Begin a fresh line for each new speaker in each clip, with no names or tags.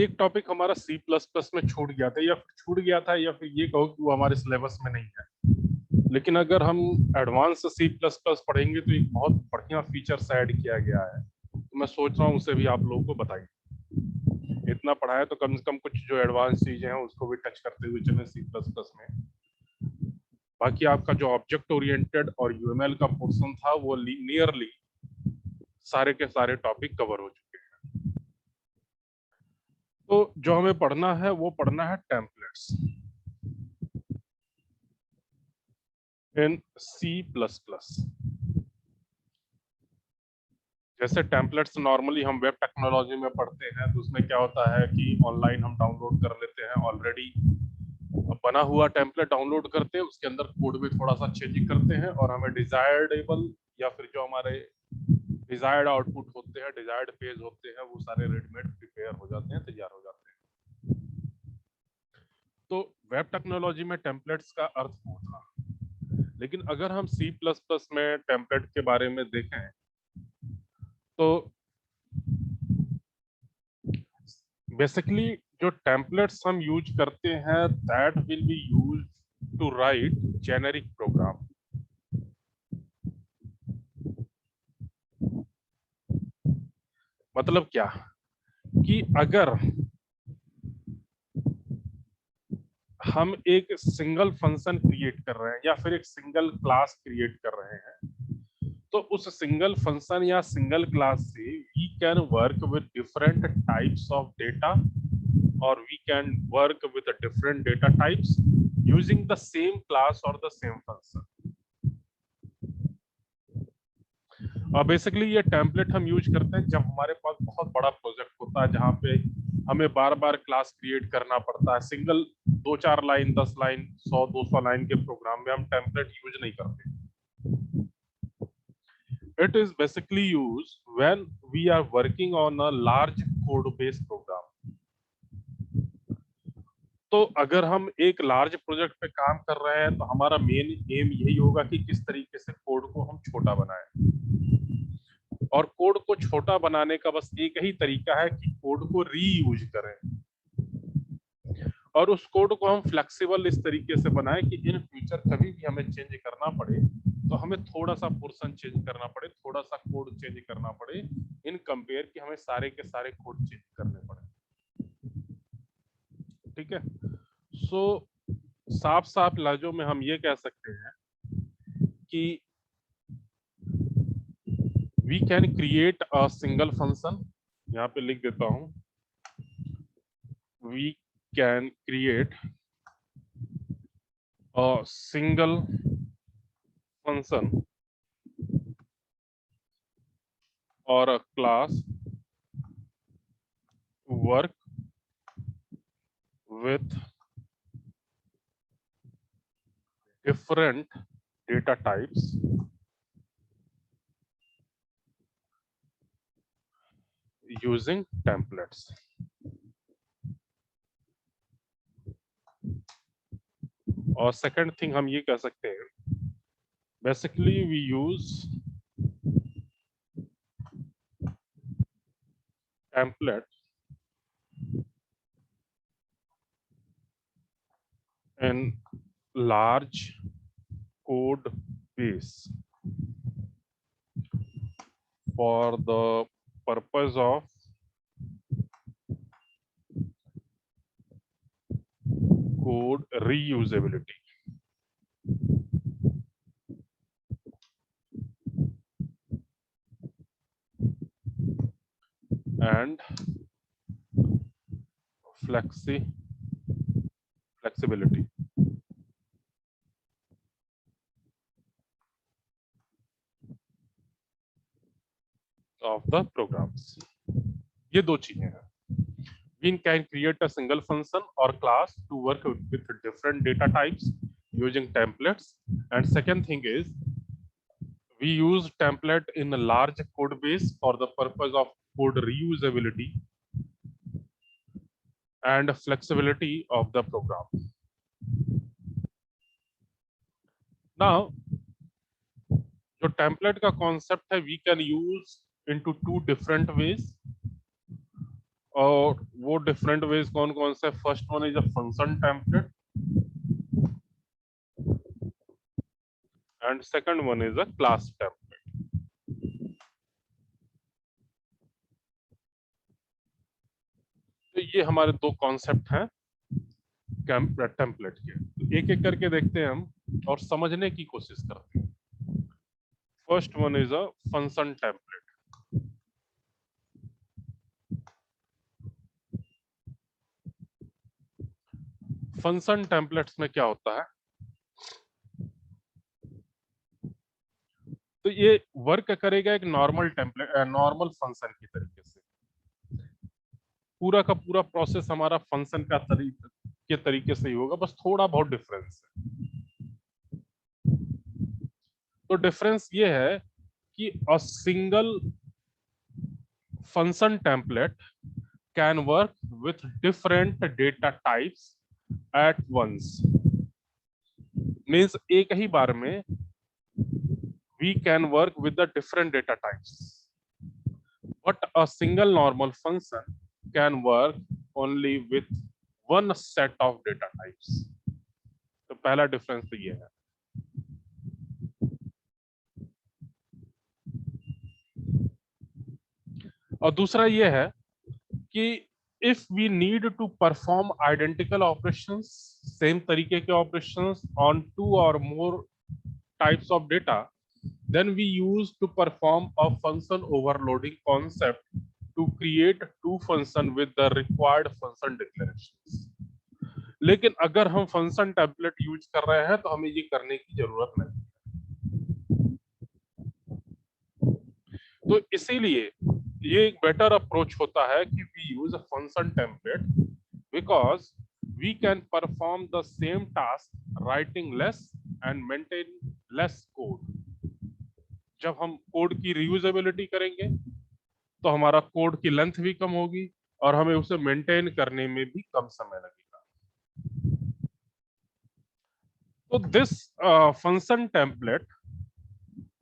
एक टॉपिक हमारा C plus plus में छूट गया था, या फिर छूट गया था, या फिर ये कहो कि वो हमारे सिलेबस में नहीं है। लेकिन अगर हम एडवांस सी प्लस प्लस पढ़ेंगे तो एक बहुत बढ़िया फीचर्स ऐड किया गया है, तो मैं सोच रहा हूँ उसे भी आप लोगों को बताइए। इतना पढ़ाया तो कम से कम कुछ जो एडवांस चीजें हैं उसको भी टच करते हुए चलें सी प्लस प्लस में। बाकी आपका जो ऑब्जेक्ट ओरिएंटेड और यूएमएल का पोर्शन था वो नियरली सारे के सारे टॉपिक कवर हो चुके हैं। तो जो हमें पढ़ना है वो पढ़ना है टेम्पलेट्स इन सी प्लस प्लस। जैसे टेम्पलेट्स नॉर्मली हम वेब टेक्नोलॉजी में पढ़ते हैं, तो उसमें क्या होता है कि ऑनलाइन हम डाउनलोड कर लेते हैं ऑलरेडी बना हुआ टेम्पलेट डाउनलोड करते हैं, उसके अंदर कोड भी थोड़ा सा चेंजिंग करते हैं और हमें डिजायरेबल या फिर जो हमारे डिजायर्ड आउटपुट होते हैं, डिजायर्ड पेज होते हैं, वो सारे रेडीमेड प्रिपेयर हो जाते हैं, तैयार हो जाते हैं। तो वेब टेक्नोलॉजी में टेम्पलेट्स का अर्थ वो था। लेकिन अगर हम सी प्लस प्लस में टेम्पलेट के बारे में देखें तो बेसिकली जो टेम्पलेट्स हम यूज करते हैं that will be use to write generic program. मतलब क्या कि अगर हम एक सिंगल फंक्शन क्रिएट कर रहे हैं या फिर एक सिंगल क्लास क्रिएट कर रहे हैं, तो उस सिंगल फंक्शन या सिंगल क्लास से we can work with different types of data, और we can work with a different data types using the same class or the same function। और basically ये टेम्पलेट हम यूज करते हैं जब हमारे पास बहुत बड़ा प्रोजेक्ट होता है, जहाँ पे हमें बार बार क्लास क्रिएट करना पड़ता है। सिंगल 2-4 लाइन, 10 लाइन, 100-200 लाइन के प्रोग्राम में हम टेम्पलेट यूज नहीं करते। It is basically used when we are working on a large code based program। तो अगर हम एक लार्ज प्रोजेक्ट पे काम कर रहे हैं तो हमारा मेन एम यही होगा कि किस तरीके से कोड को हम छोटा बनाएं। और कोड को छोटा बनाने का बस एक ही तरीका है कि कोड को रीयूज करें, और उस कोड को हम फ्लेक्सिबल इस तरीके से बनाएं कि इन फ्यूचर कभी भी हमें चेंज करना पड़े तो हमें थोड़ा सा पोर्शन चेंज करना पड़े, थोड़ा सा कोड चेंज करना पड़े, इन कंपेयर कि हमें सारे के सारे कोड चेंज करने पड़े। ठीक है। सो साफ साफ लहजों में हम ये कह सकते हैं कि we can create a single function. यहाँ पे लिख देता हूं, we can create a single function और a class work with different data types using templates। और सेकंड थिंग हम ये कह सकते हैं, basically we use template in large code base for the purpose of code reusability। and flexibility of the programs। ये दो चीजें हैं। We can create a single function or class to work with different data types using templates। And second thing is we use template in a large code base for the purpose of code reusability and flexibility of the program। Now जो template का concept है we can use into two different ways। और वो different ways कौन कौन से? First one is a function template and second one is a class template. तो ये हमारे दो कॉन्सेप्ट हैं टेम्पलेट के। तो एक एक करके देखते हैं हम और समझने की कोशिश करते हैं। First one is a function template. Function templates में क्या होता है? तो ये वर्क करेगा एक नॉर्मल टेम्पलेट नॉर्मल फंक्शन की तरीके से। पूरा का पूरा प्रोसेस हमारा फंक्शन का के तरीके से ही होगा, बस थोड़ा बहुत डिफरेंस है। तो डिफरेंस ये है कि a single function template can work with different data types at once. Means एक ही बार में we can work with the different data types, but a single normal function can work only with one set of data types. तो पहला difference तो ये है। और दूसरा ये है कि if we need to perform identical operations, same तरीके के operations on two or more types of data, then we use to perform a function overloading concept to create two function with the required function declarations. लेकिन अगर हम function template use कर रहे हैं तो हमें ये करने की जरूरत नहीं। तो इसीलिए ये एक बेटर अप्रोच होता है कि we use a function template because we can perform the same task writing less and maintain less code. जब हम कोड की रियूजेबिलिटी करेंगे तो हमारा कोड की लेंथ भी कम होगी और हमें उसे मेंटेन करने में भी कम समय लगेगा। तो this function template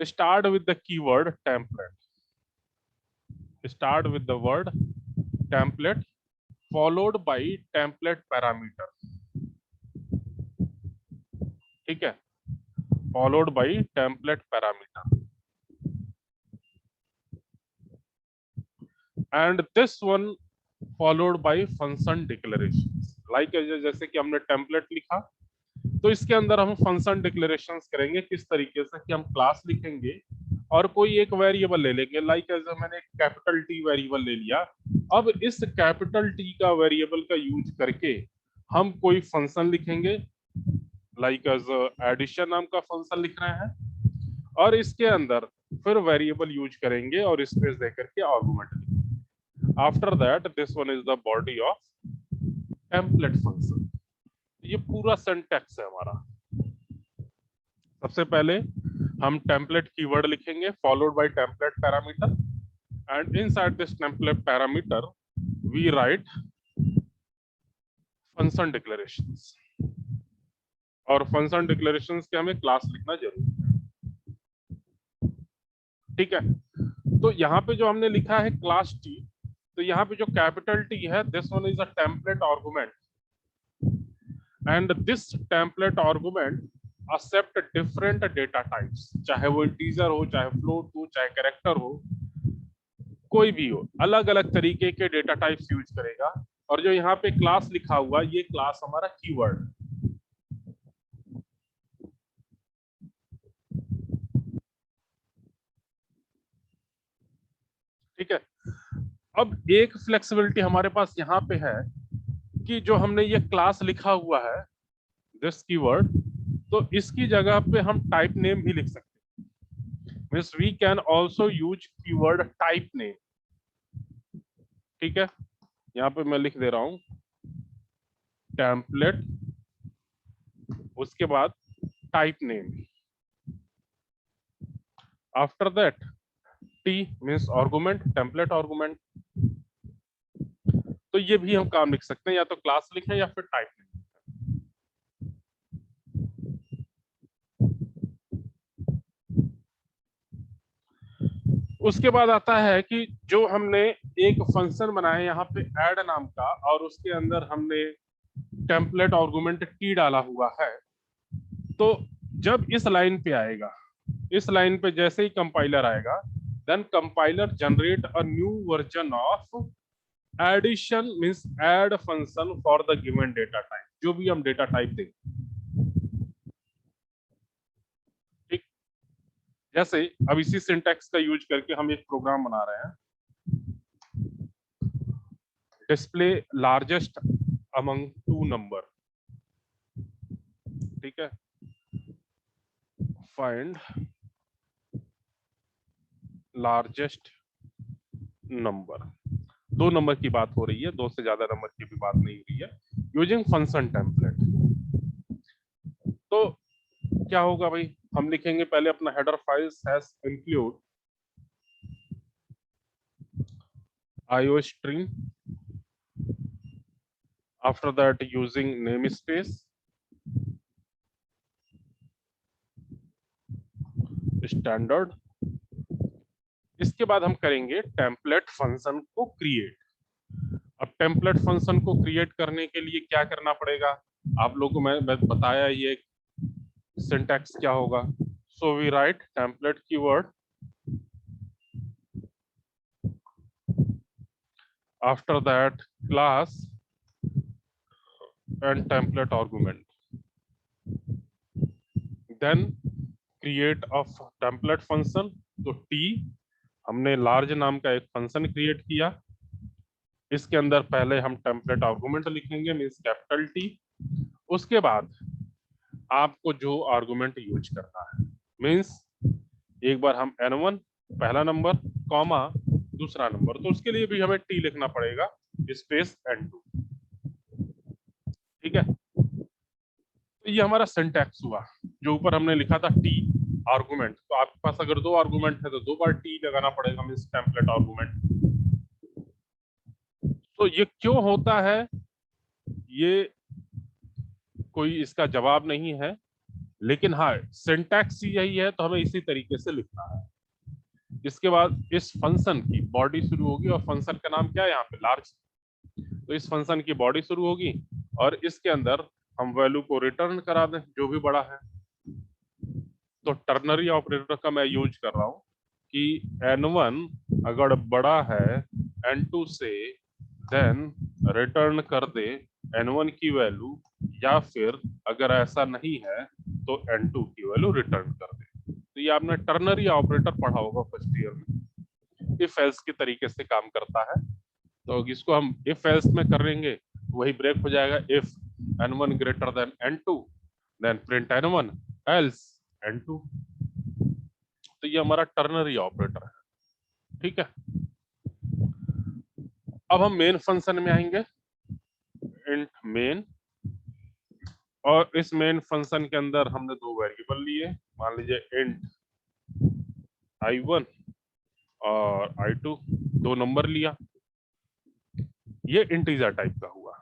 start with the keyword template. Start with the word template followed by template parameter. ठीक है, followed by template parameter. And this one followed by function declarations. Like जैसे कि हमने template लिखा तो इसके अंदर हम फंक्शन डिक्लेरेशंस करेंगे किस तरीके से कि हम क्लास लिखेंगे और कोई एक वेरिएबल ले लेंगे। लाइक एज मैंने एक कैपिटल टी वेरिएबल ले लिया। अब इस कैपिटल टी का वेरिएबल का यूज करके हम कोई फंक्शन लिखेंगे। लाइक एज एडिशन नाम का फंक्शन लिख रहे हैं और इसके अंदर फिर वेरिएबल यूज करेंगे और स्पेस दे करके आर्गुमेंट लिखेंगे। After that this one is the body of template function. ये पूरा सिंटैक्स है हमारा। सबसे पहले हम टेम्पलेट कीवर्ड लिखेंगे followed by template parameter and inside this template parameter we write function declarations. और फंक्शन डिक्लेरेशंस के हमें क्लास लिखना जरूरी है। ठीक है, तो यहाँ पे जो हमने लिखा है क्लास टी, तो यहाँ पे जो कैपिटल टी है this one is a template argument and this template argument accept different data types. चाहे वो इंटीजर हो, चाहे फ्लोट हो, चाहे कैरेक्टर हो, कोई भी हो, अलग अलग तरीके के डेटा टाइप्स यूज करेगा। और जो यहाँ पे क्लास लिखा हुआ ये क्लास हमारा कीवर्ड। ठीक है, अब एक फ्लेक्सिबिलिटी हमारे पास यहाँ पे है कि जो हमने ये क्लास लिखा हुआ है दिस कीवर्ड, तो इसकी जगह पे हम टाइप नेम भी लिख सकते हैं। Means we can also use keyword typename. ठीक है, यहाँ पे मैं लिख दे रहा हूं टेम्पलेट, उसके बाद type name, after that T means argument, template argument. तो ये भी हम काम लिख सकते हैं, या तो क्लास लिखें या फिर टाइप नेम। उसके बाद आता है कि जो हमने एक फंक्शन बनाया यहाँ पे ऐड नाम का, और उसके अंदर हमने टेम्पलेट आर्गुमेंट टी डाला हुआ है। तो जब इस लाइन पे आएगा, इस लाइन पे जैसे ही कंपाइलर आएगा, then compiler generate a new version of addition, means add function for the given data type, जो भी हम डेटा टाइप देंगे। ठीक, जैसे अब इसी सिंटैक्स का यूज करके हम एक प्रोग्राम बना रहे हैं, display largest among two number. ठीक है, फाइंड लार्जेस्ट नंबर, दो नंबर की बात हो रही है, दो से ज्यादा नंबर की भी बात नहीं हो रही है, यूजिंग फंक्शन टेम्पलेट। तो क्या होगा भाई, हम लिखेंगे पहले अपना header files has include IO string, after that using namespace, standard. इसके बाद हम करेंगे टेम्पलेट फंक्शन को क्रिएट। अब टेम्पलेट फंक्शन को क्रिएट करने के लिए क्या करना पड़ेगा, आप लोगों को मैं बताया, ये सिंटैक्स क्या होगा। So we write template keyword, after that class and template argument, then create of template function. तो टी, हमने लार्ज नाम का एक फंक्शन क्रिएट किया, इसके अंदर पहले हम टेम्पलेट आर्गुमेंट लिखेंगे, मींस कैपिटल टी। उसके बाद आपको जो आर्गुमेंट यूज करना है, मींस एक बार हम n1 पहला नंबर कॉमा दूसरा नंबर, तो उसके लिए भी हमें टी लिखना पड़ेगा, स्पेस n2। ठीक है, तो ये हमारा सिंटैक्स हुआ। जो ऊपर हमने लिखा था टी आर्गुमेंट, तो आपके पास अगर दो आर्गुमेंट है तो दो बार टी लगाना पड़ेगा, मींस टेम्पलेट आर्गुमेंट। तो ये क्यों होता है, ये कोई इसका जवाब नहीं है, लेकिन हाँ सिंटैक्स यही है, तो हमें इसी तरीके से लिखना है। इसके बाद इस फंक्शन की बॉडी शुरू होगी, और फंक्शन का नाम क्या है यहाँ पे, लार्ज। तो इस फंक्शन की बॉडी शुरू होगी, और इसके अंदर हम वैल्यू को रिटर्न करा दें जो भी बड़ा है। तो टर्नरी ऑपरेटर का मैं यूज कर रहा हूं कि n1 अगर बड़ा है n2 से, देन रिटर्न कर दे n1 की वैल्यू, या फिर अगर ऐसा नहीं है तो n2 की वैल्यू रिटर्न कर दे। तो ये आपने टर्नरी ऑपरेटर पढ़ा होगा फर्स्ट ईयर में, इफ एल्स के तरीके से काम करता है। तो इसको हम इफ एल्स में करेंगे, वही ब्रेक हो जाएगा, if n1 greater than n2, then print n1 else n2। तो ये हमारा टर्नरी ऑपरेटर है। ठीक है, अब हम मेन फंक्शन में आएंगे, इंट मेन। और इस मेन फंक्शन के अंदर हमने दो वेरिएबल लिए, मान लीजिए इंट i1 और i2, दो नंबर लिया, ये इंटीजर टाइप का हुआ।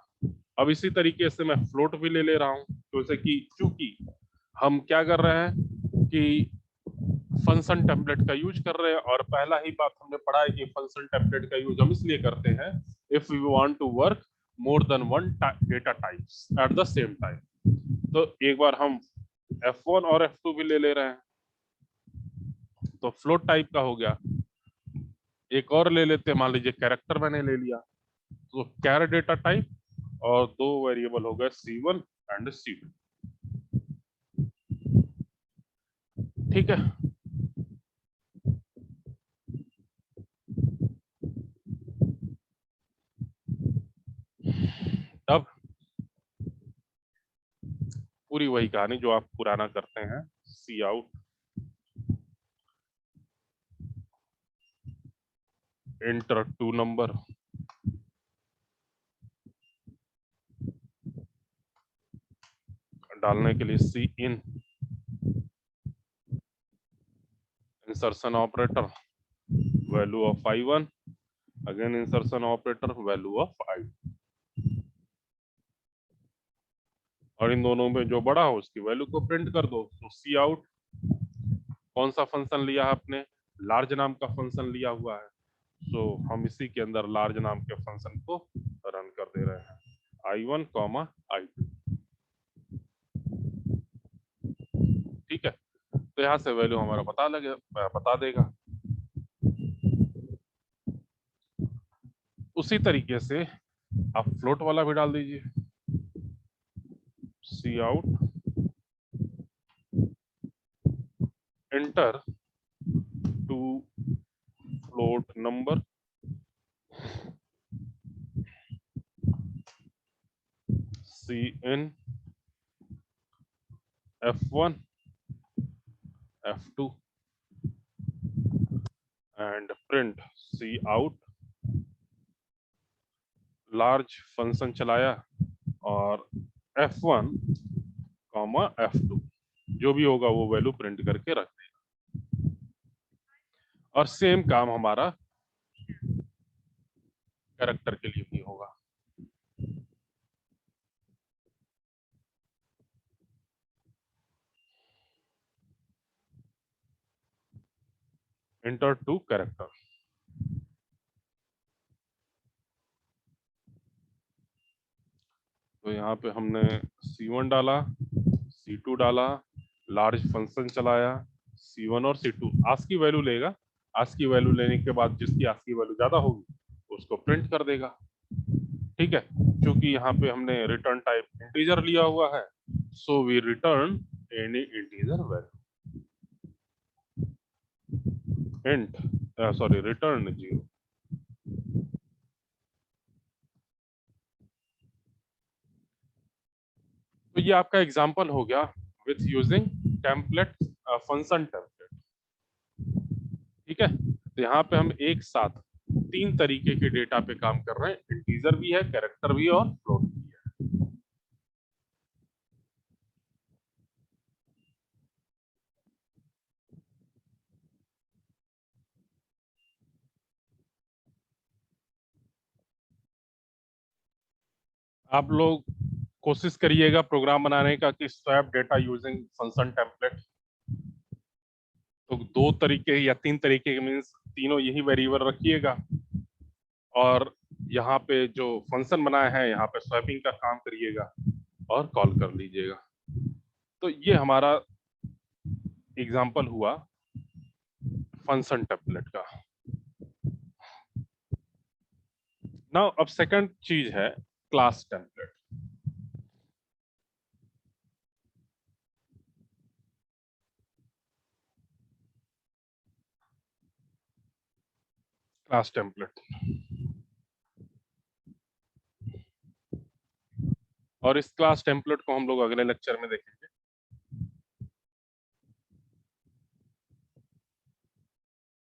अब इसी तरीके से मैं फ्लोट भी ले रहा हूं, जैसे कि चूंकि हम क्या कर रहे हैं कि फंक्शन टेम्पलेट का यूज कर रहे हैं, और पहला ही बात हमने पढ़ा है कि फंक्शन टेम्पलेट का यूज हम इसलिए करते हैं if we want to work more than one data types at the same time. तो एक बार हम f1 और f2 भी ले रहे हैं, तो फ्लोट टाइप का हो गया। एक और ले लेते हैं, मान लीजिए कैरेक्टर मैंने ले लिया, तो कैर डेटा टाइप, और दो वेरिएबल हो गए c1 एंड c2। ठीक है, अब पूरी वही कहानी जो आप पुराना करते हैं, C out enter two number, डालने के लिए C in, insertion operator value of i1, again insertion operator value of i2, और इन दोनों में जो बड़ा हो उसकी वैल्यू को प्रिंट कर दो। तो सी आउट, कौन सा फंक्शन लिया आपने, लार्ज नाम का फंक्शन लिया हुआ है, तो हम इसी के अंदर लार्ज नाम के फंक्शन को रन कर दे रहे हैं, I1, I2। ठीक है, तो यहां से वैल्यू हमारा बता देगा। उसी तरीके से आप फ्लोट वाला भी डाल दीजिए, C out enter two float number C in F1 F2 and print C out। Large function चलाया और F1, F2 जो भी होगा वो वैल्यू प्रिंट करके रख देगा। और सेम काम हमारा कैरेक्टर के लिए भी होगा। Enter two character. तो यहाँ पे हमने C1 डाला, C2 डाला, लार्ज फंक्शन चलाया, C1 और C2 आस्की वैल्यू लेगा। आस्की वैल्यू लेने के बाद जिसकी आस्की वैल्यू ज्यादा होगी उसको प्रिंट कर देगा। ठीक है, क्योंकि यहाँ पे हमने रिटर्न टाइप इंटीजर लिया हुआ है, so we return any integer value. Int sorry return 0। तो ये आपका एग्जांपल हो गया with using template, function template. ठीक है, तो यहाँ पे हम एक साथ 3 तरीके के डेटा पे काम कर रहे हैं, इंटीजर भी है, कैरेक्टर भी है और फ्लोट भी है। आप लोग कोशिश करिएगा प्रोग्राम बनाने का कि swap data using function template. तो 2 तरीके या 3 तरीके के मीन्स तीनों यही वेरिएबल रखिएगा और यहाँ पे जो फंक्शन बनाया है यहाँ पे स्वैपिंग का काम करिएगा और कॉल कर लीजिएगा। तो ये हमारा एग्जांपल हुआ फंक्शन टेम्पलेट का। नाउ अब सेकंड चीज है क्लास टेम्पलेट। क्लास टेम्पलेट, और इस क्लास टेम्पलेट को हम लोग अगले लेक्चर में देखेंगे।